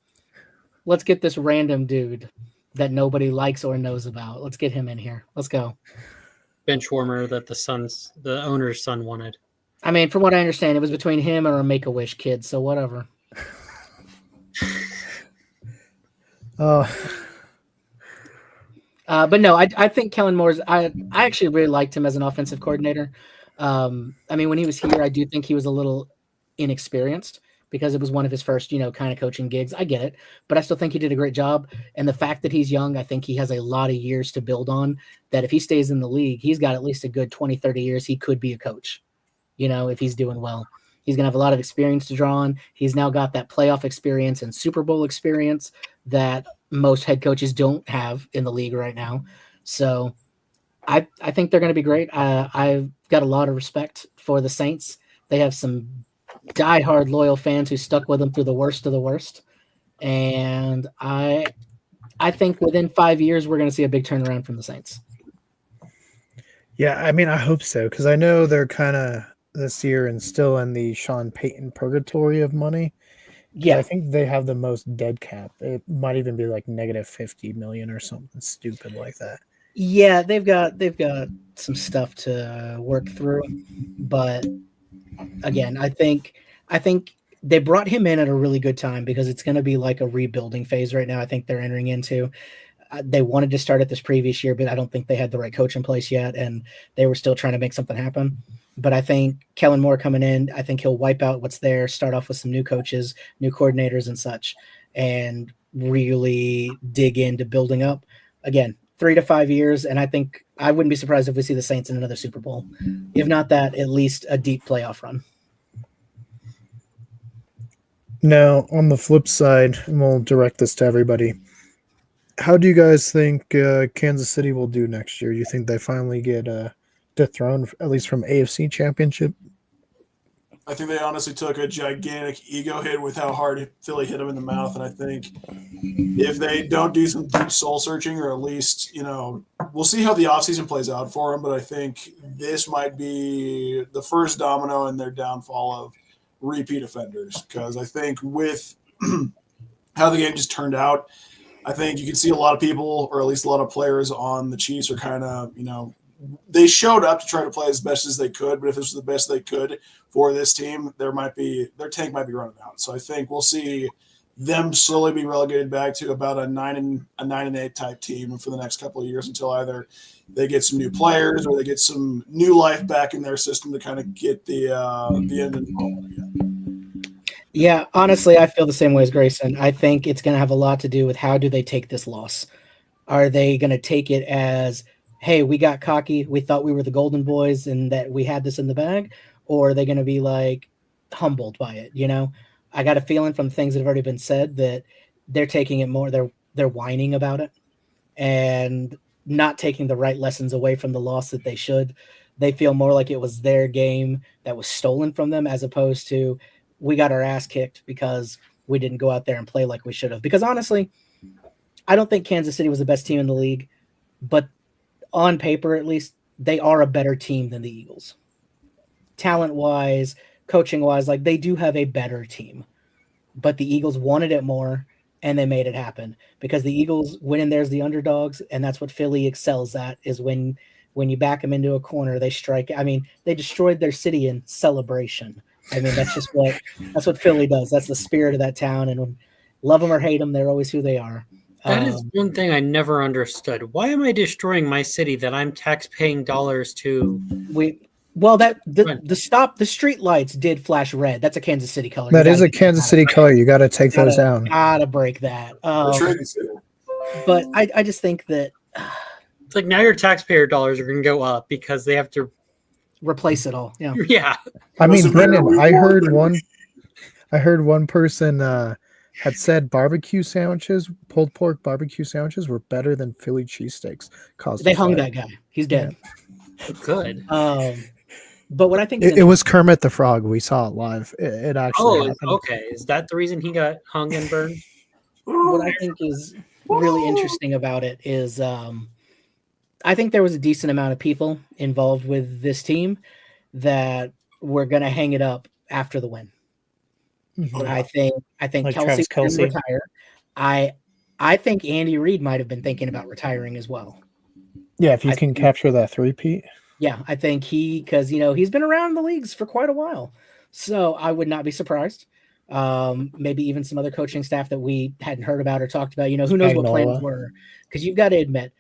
Let's get this random dude that nobody likes or knows about. Let's get him in here. Let's go. Bench warmer that the owner's son wanted. I mean, from what I understand, it was between him or a Make-A-Wish kid, so whatever. But no, I think Kellen Moore's. I actually really liked him as an offensive coordinator. I mean, when he was here, I do think he was a little inexperienced because it was one of his first, kind of coaching gigs. I get it, but I still think he did a great job. And the fact that he's young, I think he has a lot of years to build on. That if he stays in the league, he's got at least a good 20, 30 years. He could be a coach, if he's doing well. He's going to have a lot of experience to draw on. He's now got that playoff experience and Super Bowl experience that most head coaches don't have in the league right now. So I think they're going to be great. I've got a lot of respect for the Saints. They have some diehard loyal fans who stuck with them through the worst of the worst. And I think within 5 years, we're going to see a big turnaround from the Saints. Yeah, I mean, I hope so, because I know they're kind of this year and still in the Sean Payton purgatory of money. Yeah, I think they have the most dead cap. It might even be like negative 50 million or something stupid like that. yeah, they've got some stuff to work through, but again, I think they brought him in at a really good time because it's going to be like a rebuilding phase right now. I think they're entering into. They wanted to start it this previous year, but I don't think they had the right coach in place yet, and they were still trying to make something happen. But I think Kellen Moore coming in, I think he'll wipe out what's there, start off with some new coaches, new coordinators and such, and really dig into building up. Again, 3 to 5 years, and I think I wouldn't be surprised if we see the Saints in another Super Bowl. If not that, at least a deep playoff run. Now, on the flip side, and we'll direct this to everybody, how do you guys think Kansas City will do next year? Do you think they finally get dethroned, at least from AFC Championship? I think they honestly took a gigantic ego hit with how hard Philly hit them in the mouth. And I think if they don't do some deep soul searching, or at least, we'll see how the offseason plays out for them. But I think this might be the first domino in their downfall of repeat offenders. Because I think with how the game just turned out, I think you can see a lot of people, or at least a lot of players on the Chiefs are kind of, they showed up to try to play as best as they could, but if this was the best they could for this team, their tank might be running out. So I think we'll see them slowly be relegated back to about a 9-8 type team for the next couple of years until either they get some new players or they get some new life back in their system to kind of get the end of the ball again. Yeah, honestly, I feel the same way as Grayson. I think it's going to have a lot to do with how do they take this loss. Are they going to take it as, hey, we got cocky, we thought we were the Golden Boys and that we had this in the bag? Or are they going to be like humbled by it? I got a feeling from things that have already been said that they're taking it more, they're whining about it and not taking the right lessons away from the loss that they should. They feel more like it was their game that was stolen from them, as opposed to we got our ass kicked because we didn't go out there and play like we should have. Because honestly, I don't think Kansas City was the best team in the league, but on paper, at least, they are a better team than the Eagles. Talent-wise, coaching-wise, like they do have a better team. But the Eagles wanted it more, and they made it happen. Because the Eagles went in there as the underdogs, and that's what Philly excels at, is when you back them into a corner, they strike. I mean, they destroyed their city in celebration. I mean, that's what Philly does. That's the spirit of that town, and when, love them or hate them, they're always who they are. That is one thing I never understood. Why am I destroying my city that I'm tax-paying dollars to? The street lights did flash red. That's a Kansas City color. That is a Kansas City color. You got to take those down. Gotta break that. But I just think that it's like now your taxpayer dollars are going to go up because they have to replace it all. Yeah. Yeah. I mean, Brendan, I heard one person had said pulled pork barbecue sandwiches were better than Philly cheesesteaks. They hung that guy. He's dead. Good. But what I think is It was Kermit the Frog. We saw it live. It actually Oh, happened. okay. Is that the reason he got hung and burned? what I think is really interesting about it is I think there was a decent amount of people involved with this team that were going to hang it up after the win. Mhm. Oh, yeah. I think Like Kelsey Travis was Kelce. gonna retire. I think Andy Reid might have been thinking about retiring as well. Yeah, if you I can think- capture that three-peat. Yeah, I think because he's been around the leagues for quite a while, so I would not be surprised. Maybe even some other coaching staff that we hadn't heard about or talked about. Who knows what plans Spagnuolo. were? Because you've got to admit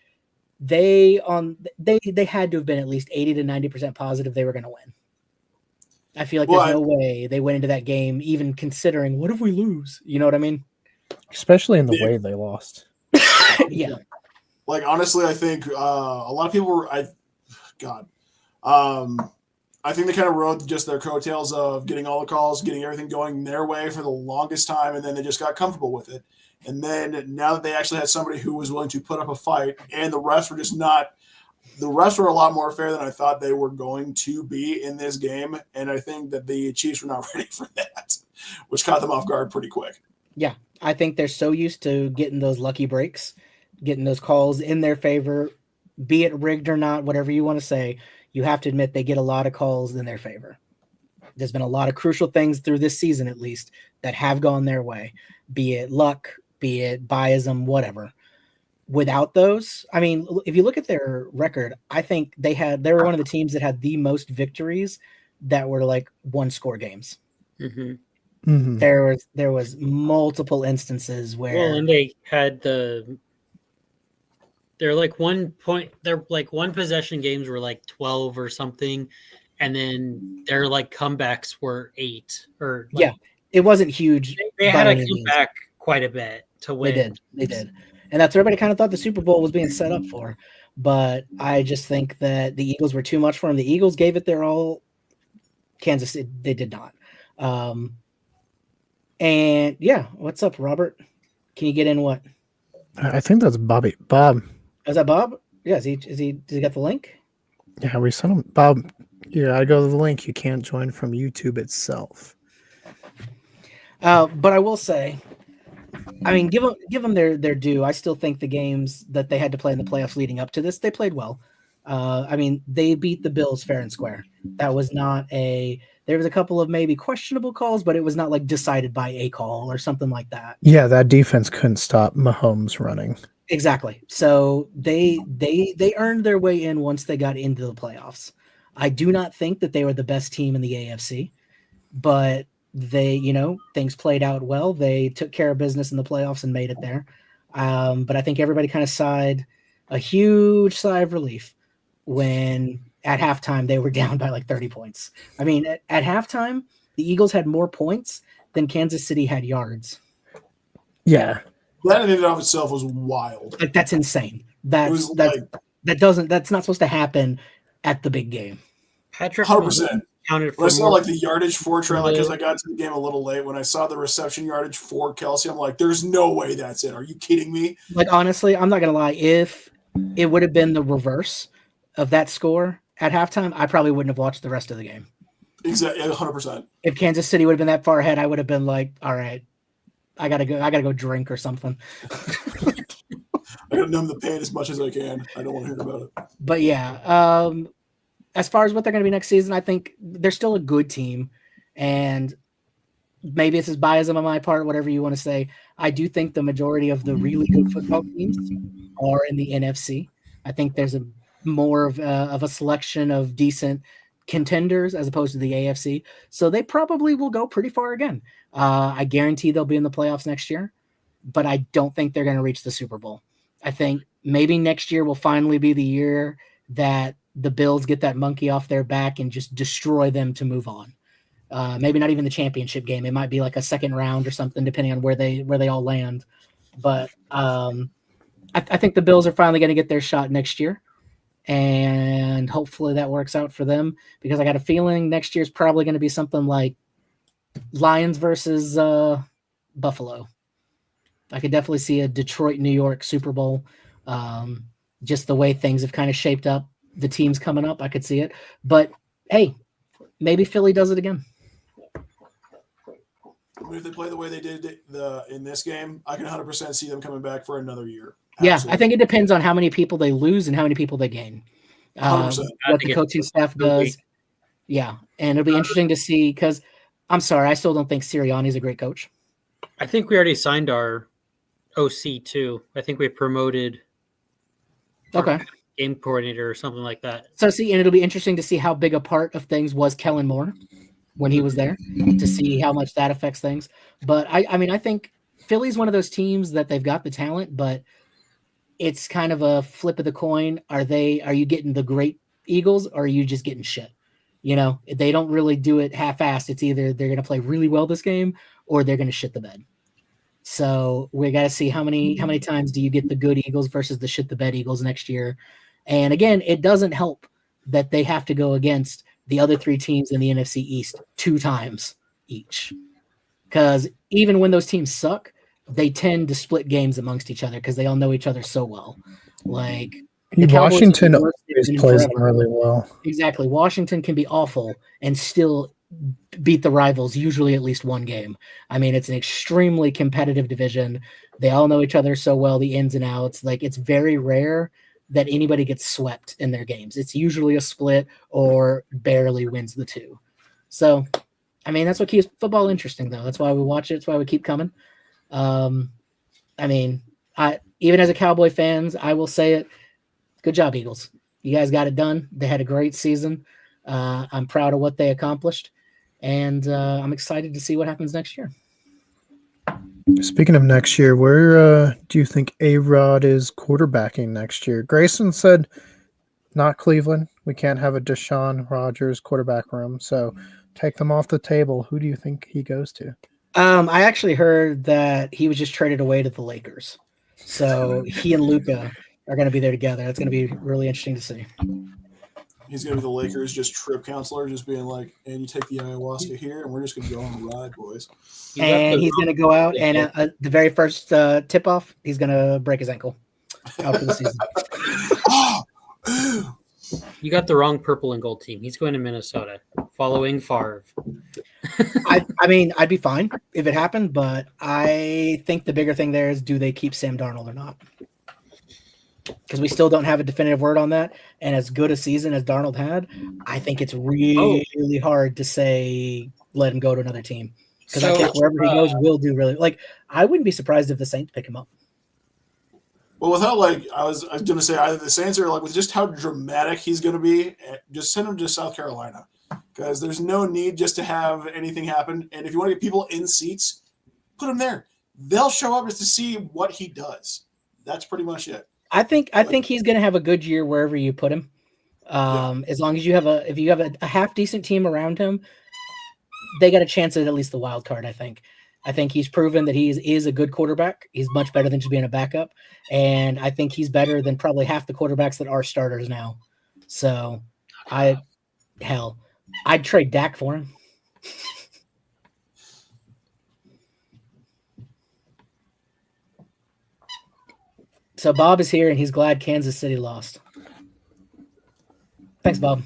they had to have been at least 80 to 90% positive they were going to win. I feel like Well, there's no way they went into that game even considering what if we lose? You know what I mean? Especially in the Yeah. way they lost. Yeah. Like, honestly, I think a lot of people were, I think they kind of rode just their coattails of getting all the calls, getting everything going their way for the longest time, and then they just got comfortable with it. And then now that they actually had somebody who was willing to put up a fight, and the refs were just not – the refs were a lot more fair than I thought they were going to be in this game, and I think that the Chiefs were not ready for that, which caught them off guard pretty quick. Yeah. I think they're so used to getting those lucky breaks, getting those calls in their favor, be it rigged or not, whatever you want to say. You have to admit they get a lot of calls in their favor. There's been a lot of crucial things through this season, at least, that have gone their way, be it luck, be it biasm, whatever. Without those, I mean, if you look at their record, I think they were one of the teams that had the most victories that were like one-score games. Mm-hmm. Mhm. There was multiple instances where Well, and they had they're like one possession games were like 12 or something, and then their like comebacks were 8 or like, yeah, it wasn't huge. they by had to any come means. back quite a bit to win. They did, and that's what everybody kind of thought the Super Bowl was being set up for. But I just think that the Eagles were too much for them. The Eagles gave it their all. Kansas City, they did not. And yeah, what's up, Robert? Can you get in what? I think that's Bob. Is that Bob? Yeah, does he got the link? Yeah, we sent him. Bob, yeah, I go to the link. You can't join from YouTube itself. But I will say, I mean, give them their due. I still think the games that they had to play in the playoffs leading up to this, they played well. I mean, they beat the Bills fair and square. That was not there was a couple of maybe questionable calls, but it was not like decided by a call or something like that. Yeah, that defense couldn't stop Mahomes running. Exactly. So they earned their way in once they got into the playoffs. I do not think that they were the best team in the AFC, but they, things played out well. They took care of business in the playoffs and made it there. But I think everybody kind of sighed a huge sigh of relief when at halftime they were down by like 30 points. I mean, at halftime, the Eagles had more points than Kansas City had yards. Yeah. That in and of itself was wild. Like, that's insane. It was That's not supposed to happen at the big game. Patrick 100%. counted for When I saw more. like the yardage for Trey, because I got to the game a little late, when I saw the reception yardage for Kelsey, I'm like, there's no way that's it. Are you kidding me? Like, honestly, I'm not going to lie. If it would have been the reverse of that score at halftime, I probably wouldn't have watched the rest of the game. Exactly, 100%. If Kansas City would have been that far ahead, I would have been like, all right, I gotta go drink or something. I gotta numb the pain as much as I can. I don't want to hear about it. But yeah, as far as what they're going to be next season, I think they're still a good team, and maybe it's just biasm on my part, whatever you want to say. I do think the majority of the really good football teams are in the NFC. I think there's more of a selection of decent contenders as opposed to the AFC. So they probably will go pretty far again. I guarantee they'll be in the playoffs next year, but I don't think they're going to reach the Super Bowl. I think maybe next year will finally be the year that the Bills get that monkey off their back and just destroy them to move on. Maybe not even the championship game. It might be like a second round or something, depending on where they all land. But I think the Bills are finally going to get their shot next year, and hopefully that works out for them, because I got a feeling next year's probably going to be something like Lions versus Buffalo. I could definitely see a Detroit, New York Super Bowl. Just the way things have kind of shaped up, the teams coming up, I could see it. But hey, maybe Philly does it again. If they play the way they did in this game, I can 100% see them coming back for another year. Yeah, Absolutely. I think it depends on how many people they lose and how many people they gain. 100%. What the coaching staff does. Yeah, and it'll be interesting to see because I'm sorry, I still don't think Sirianni's a great coach. I think we already signed our OC too. I think we promoted Okay. game coordinator or something like that. So see, and it'll be interesting to see how big a part of things was Kellen Moore when he was there, to see how much that affects things. But I mean, I think Philly's one of those teams that they've got the talent, but it's kind of a flip of the coin. Are you getting the great Eagles or are you just getting shit? You know, they don't really do it half-assed. It's either they're going to play really well this game or they're going to shit the bed. So we got to see how many times do you get the good Eagles versus the shit the bed Eagles next year. And again, it doesn't help that they have to go against the other three teams in the NFC East 2 times each. Because even when those teams suck, they tend to split games amongst each other because they all know each other so well. Like Washington always plays them really well. Exactly. Washington can be awful and still beat the rivals, usually at least one game. I mean, it's an extremely competitive division. They all know each other so well, the ins and outs. Like, it's very rare that anybody gets swept in their games. It's usually a split or barely wins the 2. So, I mean, that's what keeps football interesting, though. That's why we watch it. That's why we keep coming. I mean, even as a Cowboy fans, I will say it. Good job, Eagles. You guys got it done. They had a great season. I'm proud of what they accomplished, and I'm excited to see what happens next year. Speaking of next year, where do you think A-Rod is quarterbacking next year? Grayson said not Cleveland. We can't have a Deshaun Rodgers quarterback room, so take them off the table. Who do you think he goes to? I actually heard that he was just traded away to the Lakers. So he and Luka are going to be there together. That's going to be really interesting to see. He's going to be the Lakers just trip counselor, just being like, and you take the ayahuasca here, and we're just going to go on the ride, boys. And he's going to go out, and the very first tip-off, he's going to break his ankle out for the season. You got the wrong purple and gold team. He's going to Minnesota, following Favre. I mean, I'd be fine if it happened, but I think the bigger thing there is, do they keep Sam Darnold or not? Because we still don't have a definitive word on that. And as good a season as Darnold had, I think it's really hard to say let him go to another team. Because I think wherever he goes will do really. Like, I wouldn't be surprised if the Saints pick him up. Well, without I was going to say either the Saints or with just how dramatic he's going to be, just send him to South Carolina, because there's no need just to have anything happen. And if you want to get people in seats, put them there. They'll show up just to see what he does. That's pretty much it. I think he's going to have a good year wherever you put him. As long as you have if you have a half decent team around him, they got a chance at least the wild card. I think he's proven that he is a good quarterback. He's much better than just being a backup. And I think he's better than probably half the quarterbacks that are starters now. So I'd trade Dak for him. So Bob is here and he's glad Kansas City lost. Thanks, Bob.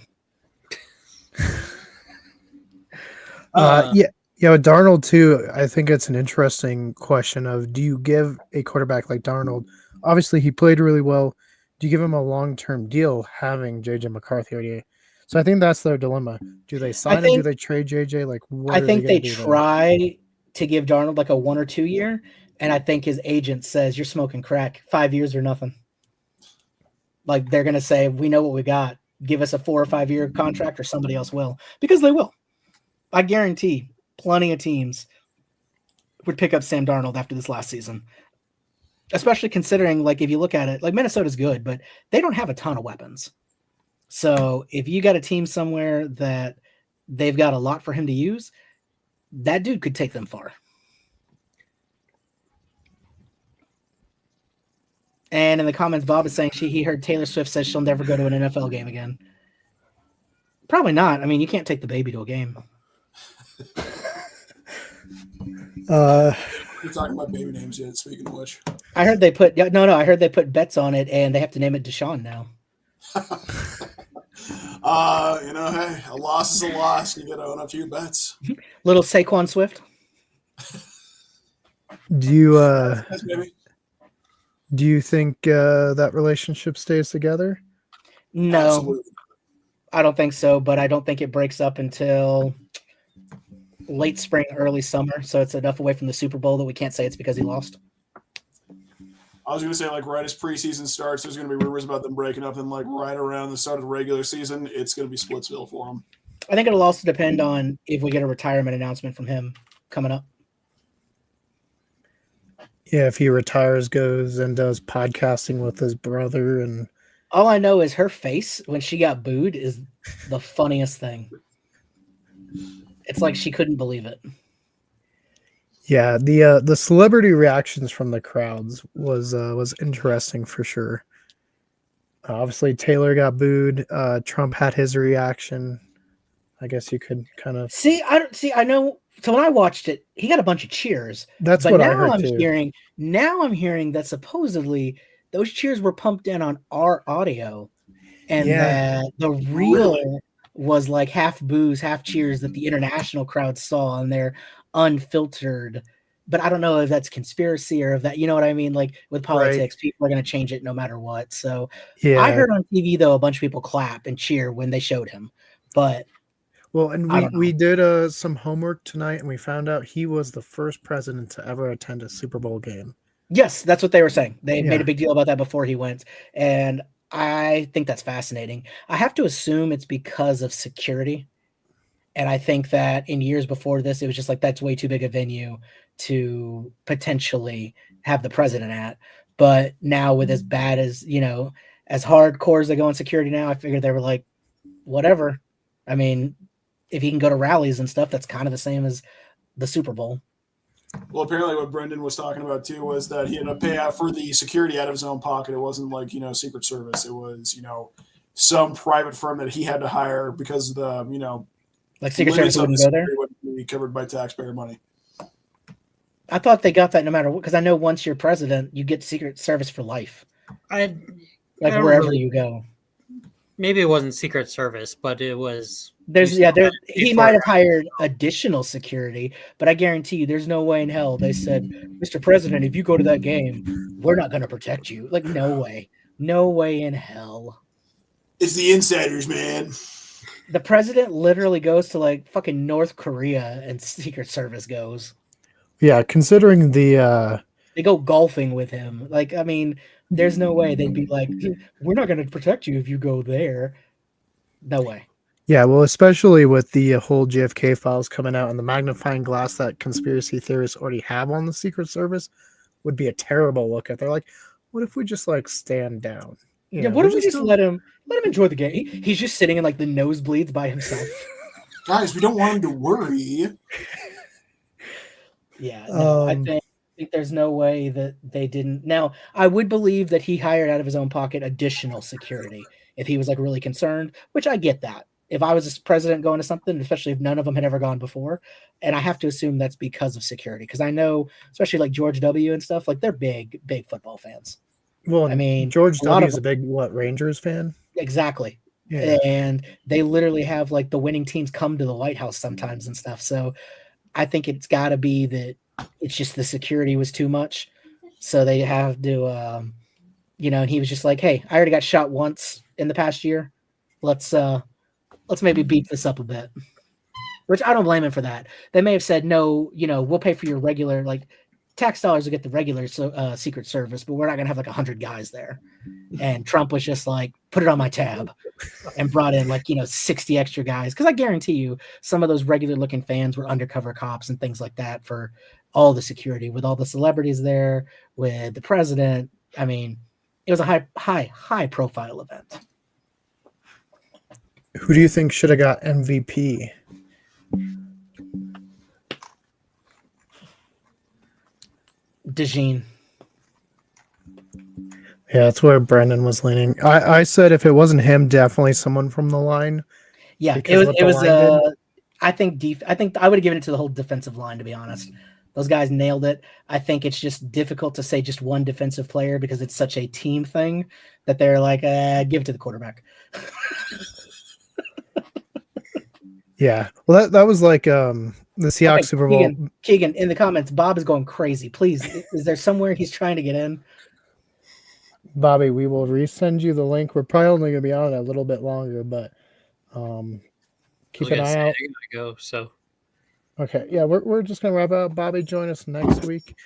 Yeah, with Darnold too, I think it's an interesting question of, do you give a quarterback like Darnold, obviously he played really well, do you give him a long-term deal having JJ McCarthy already? So I think that's their dilemma. Do they sign him? Do they trade JJ? Like, what I think they do try to give Darnold like a 1 or 2 year, and I think his agent says, you're smoking crack, 5 years or nothing. Like, they're going to say, we know what we got. Give us a 4 or 5 year contract or somebody else will. Because they will. I guarantee plenty of teams would pick up Sam Darnold after this last season. Especially considering, like, if you look at it, like, Minnesota's good, but they don't have a ton of weapons. So if you got a team somewhere that they've got a lot for him to use, that dude could take them far. And in the comments, Bob is saying he heard Taylor Swift says she'll never go to an NFL game again. Probably not. I mean, you can't take the baby to a game. We're talking about baby names yet, speaking of which. I heard they put I heard they put bets on it and they have to name it Deshaun now. Hey, a loss is a loss. You got to own up to your bets. Little Saquon Swift. Do you That's maybe. do you think that relationship stays together? No, Absolutely. I don't think so, but I don't think it breaks up until late spring, early summer. So it's enough away from the Super Bowl that we can't say it's because he lost. I was going to say, like, right as preseason starts, there's going to be rumors about them breaking up. And, like, right around the start of the regular season, it's going to be Splitsville for them. I think it'll also depend on if we get a retirement announcement from him coming up. Yeah, if he retires, goes and does podcasting with his brother, and All I know is her face when she got booed is the funniest thing. It's like she couldn't believe it. yeah, the celebrity reactions from the crowds was interesting for sure. Obviously, Taylor got booed. Trump had his reaction. I guess you could kind of. I know. So when I watched it, he got a bunch of cheers. That's But what I now heard I'm too. hearing that supposedly those cheers were pumped in on our audio, and Yeah. that the real was like half boos, half cheers that the international crowd saw, and they're unfiltered. But I don't know if that's conspiracy or if that, you know what I mean? Like with politics, people are going to change it no matter what. So I Yeah. heard on TV though a bunch of people clap and cheer when they showed him, but Well, and I don't know. we did some homework tonight, and we found out he was the first president to ever attend a Super Bowl game. Yes, that's what they were saying. They Yeah. made a big deal about that before he went. And I think that's fascinating. I have to assume it's because of security. And I think that in years before this, it was just like, that's way too big a venue to potentially have the president at. But now with as bad as, as hardcore as they go in security now, I figured they were like, whatever. I mean, if he can go to rallies and stuff, that's kind of the same as the Super Bowl. Well, apparently what Brendan was talking about too was that he had to pay out for the security out of his own pocket. It wasn't like, Secret Service. It was, some private firm that he had to hire because the, Like Secret limits Service of the wouldn't go there. security wouldn't be covered by taxpayer money. I thought they got that no matter what, because I know once you're president, you get Secret Service for life, I like don't wherever really- you go. maybe it wasn't Secret Service, but it was. He might have hired additional security, but I guarantee you, there's no way in hell they said, "Mr. President, if you go to that game, we're not going to protect you." Like, no way in hell. It's the insiders, man. The president literally goes to like fucking North Korea, and Secret Service goes. Yeah, considering the They go golfing with him. Like, I mean, there's no way they'd be like, "We're not going to protect you if you go there." No way. yeah, well, especially with the whole JFK files coming out and the magnifying glass that conspiracy theorists already have on the Secret Service would be a terrible look at. They're like, what if we just like stand down? What if we just let him enjoy the game? He's just sitting in like the nosebleeds by himself. Guys, we don't want him to worry. Yeah, no, I think there's no way that they didn't. Now, I would believe that he hired out of his own pocket additional security if he was like really concerned, which I get that. If I was a president going to something, especially if none of them had ever gone before, and I have to assume that's because of security, because I know, especially like George W. and stuff, like they're big football fans. Well, I mean, George a lot W. of is a big Rangers fan. Exactly. Yeah. And they literally have like the winning teams come to the White House sometimes and stuff. So I think it's got to be that it's just the security was too much. So they have to, and he was just like, "Hey, I already got shot once in the past year. Let's maybe beef this up a bit." Which I don't blame him for that. They may have said, "No, we'll pay for your regular, like tax dollars will get the regular Secret Service, but we're not going to have like 100 guys there." And Trump was just like, "Put it on my tab," and brought in like, 60 extra guys. Because I guarantee you some of those regular looking fans were undercover cops and things like that for all the security with all the celebrities there, with the president. I mean, it was a high profile event. Who do you think should have got MVP? DeJean. Yeah, that's where Brendan was leaning. I said if it wasn't him, definitely someone from the line. Yeah, Because it was. what the line did. I think I would have given it to the whole defensive line, to be honest. Those guys nailed it. I think it's just difficult to say just one defensive player because it's such a team thing that they're like, give it to the quarterback. Yeah. Well, that was like the Seahawks Okay, Super Bowl. Keegan, in the comments, Bob is going crazy. Please, is there somewhere he's trying to get in? Bobby, we will resend you the link. We're probably only going to be on it a little bit longer, but keep an eye out. I gotta go. So Okay, yeah, we're just gonna wrap up. Bobby, join us next week.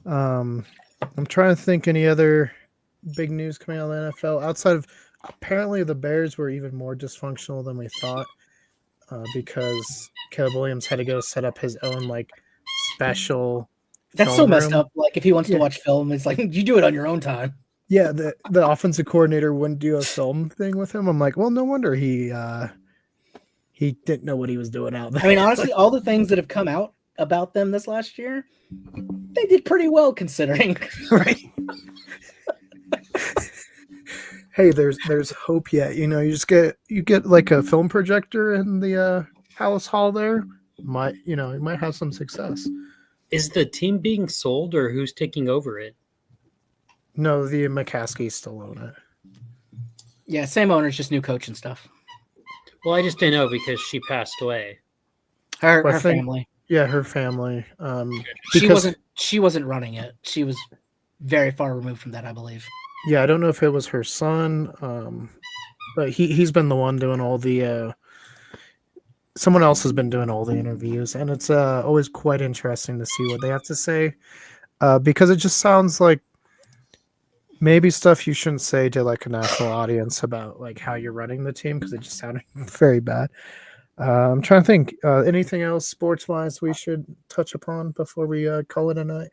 I'm trying to think any other big news coming out of the NFL outside of apparently the Bears were even more dysfunctional than we thought because Caleb Williams had to go set up his own like special. That's so film messed room. up. Like if he wants Yeah. to watch film, it's like you do it on your own time. Yeah, the offensive coordinator wouldn't do a film thing with him. I'm like, well, no wonder he didn't know what he was doing out there. I mean, honestly, all the things that have come out about them this last year, they did pretty well considering. Right. Hey, there's hope yet. You know, you get like a film projector in the Palace Hall there. You might have some success. is the team being sold or who's taking over it? No, the McCaskies still own it. Yeah, same owners, just new coach and stuff. Well, I just didn't know because she passed away. Her Well, I think- family. Yeah, her family. She wasn't running it. She was very far removed from that, I believe. Yeah, I don't know if it was her son, but he's been the one doing all the. Someone else has been doing all the interviews, and it's always quite interesting to see what they have to say, because it just sounds like maybe stuff you shouldn't say to like a national audience about like how you're running the team because it just sounded very bad. I'm trying to think. Anything else sports wise we should touch upon before we call it a night?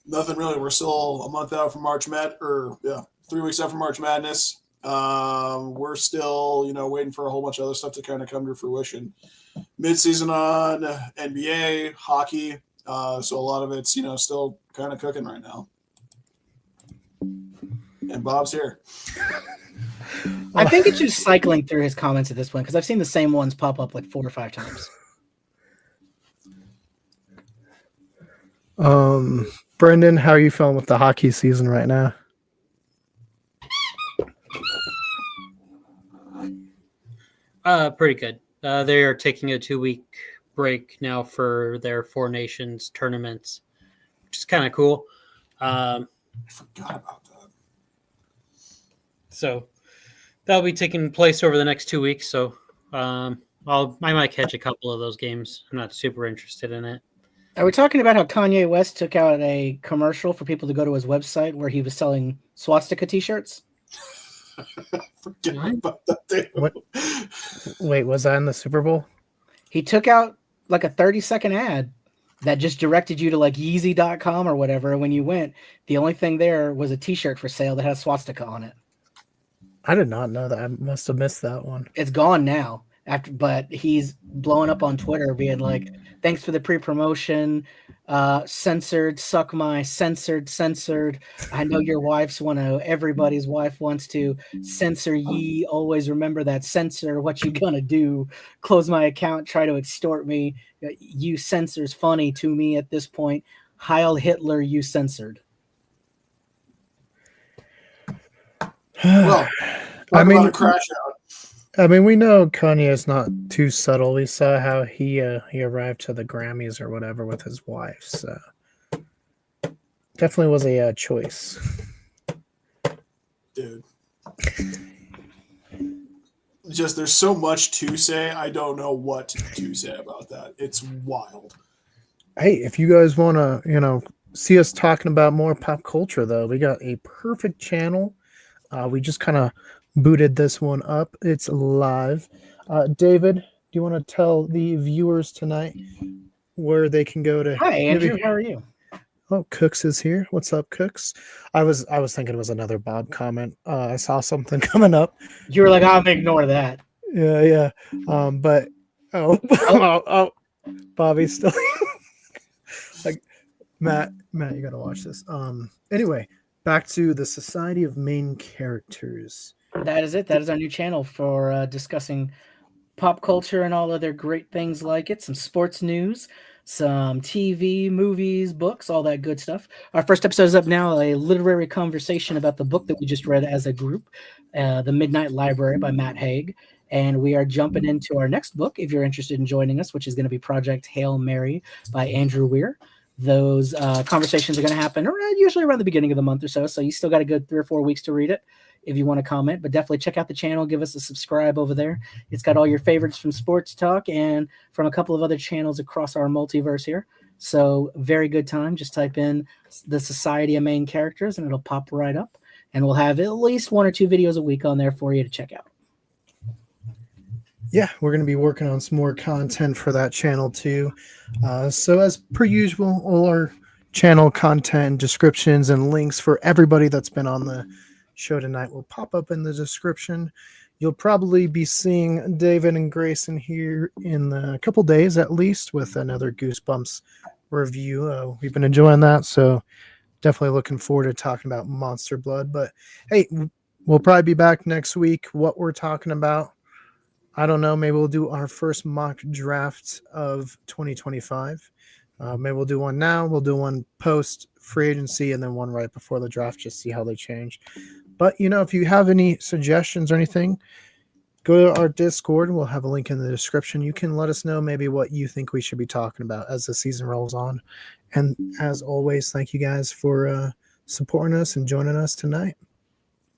Nothing really. We're still a month out from 3 weeks out from March Madness. We're still, waiting for a whole bunch of other stuff to kind of come to fruition. Mid-season on NBA, hockey. So a lot of it's, still kind of cooking right now. And Bob's here. I think it's just cycling through his comments at this point because I've seen the same ones pop up like 4 or 5 times. Brendan, how are you feeling with the hockey season right now? Pretty good. They are taking a 2-week break now for their Four Nations tournaments, which is kind of cool. I forgot about that. So that'll be taking place over the next 2 weeks. So I might catch a couple of those games. I'm not super interested in it. Are we talking about how Kanye West took out a commercial for people to go to his website where he was selling swastika t-shirts? Forget What? about that. Dude. What? Wait, was that in the Super Bowl? He took out like a 30-second ad that just directed you to like Yeezy.com or whatever. When you went, the only thing there was a t-shirt for sale that had a swastika on it. I did not know that. I must have missed that one. It's gone now. But he's blowing up on Twitter being like, thanks for the pre-promotion, censored, suck my censored. I know your wives want to, everybody's wife wants to censor ye. Always remember that censor, what you gonna do? Close my account, try to extort me. You censor's funny to me at this point. Heil Hitler, you censored. Well, I mean, about a crash out. I mean, we know Kanye is not too subtle. We saw how he arrived to the Grammys or whatever with his wife. So definitely was a choice. Dude. Just there's so much to say. I don't know what to say about that. It's wild. Hey, if you guys want to, see us talking about more pop culture, though, we got a perfect channel. We just kind of booted this one up. It's live. David, do you want to tell the viewers tonight where they can go to? Hi, Andrew. How are you? Oh, Cooks is here. What's up, Cooks? I was thinking it was another Bob comment. I saw something coming up. You were like, I'll ignore that. Yeah. But Bobby's still like Matt, you gotta watch this. Anyway, back to the Society of Main Characters. That is it. That is our new channel for discussing pop culture and all other great things like it. Some sports news, some TV, movies, books, all that good stuff. Our first episode is up now, a literary conversation about the book that we just read as a group, The Midnight Library by Matt Haig. And we are jumping into our next book, if you're interested in joining us, which is going to be Project Hail Mary by Andrew Weir. Those conversations are going to happen usually around the beginning of the month or so. So you still got a good 3 or 4 weeks to read it if you want to comment. But definitely check out the channel. Give us a subscribe over there. It's got all your favorites from Sports Talk and from a couple of other channels across our multiverse here. So very good time. Just type in the Society of Main Characters and it'll pop right up. And we'll have at least 1 or 2 videos a week on there for you to check out. Yeah, we're going to be working on some more content for that channel too. So as per usual, all our channel content, descriptions, and links for everybody that's been on the show tonight will pop up in the description. You'll probably be seeing David and Grayson here in a couple days at least with another Goosebumps review. We've been enjoying that, so definitely looking forward to talking about Monster Blood. But hey, we'll probably be back next week. What we're talking about, I don't know. Maybe we'll do our first mock draft of 2025. Maybe we'll do one now. We'll do one post free agency and then one right before the draft, just see how they change. But, if you have any suggestions or anything, go to our Discord. We'll have a link in the description. You can let us know maybe what you think we should be talking about as the season rolls on. And as always, thank you guys for supporting us and joining us tonight.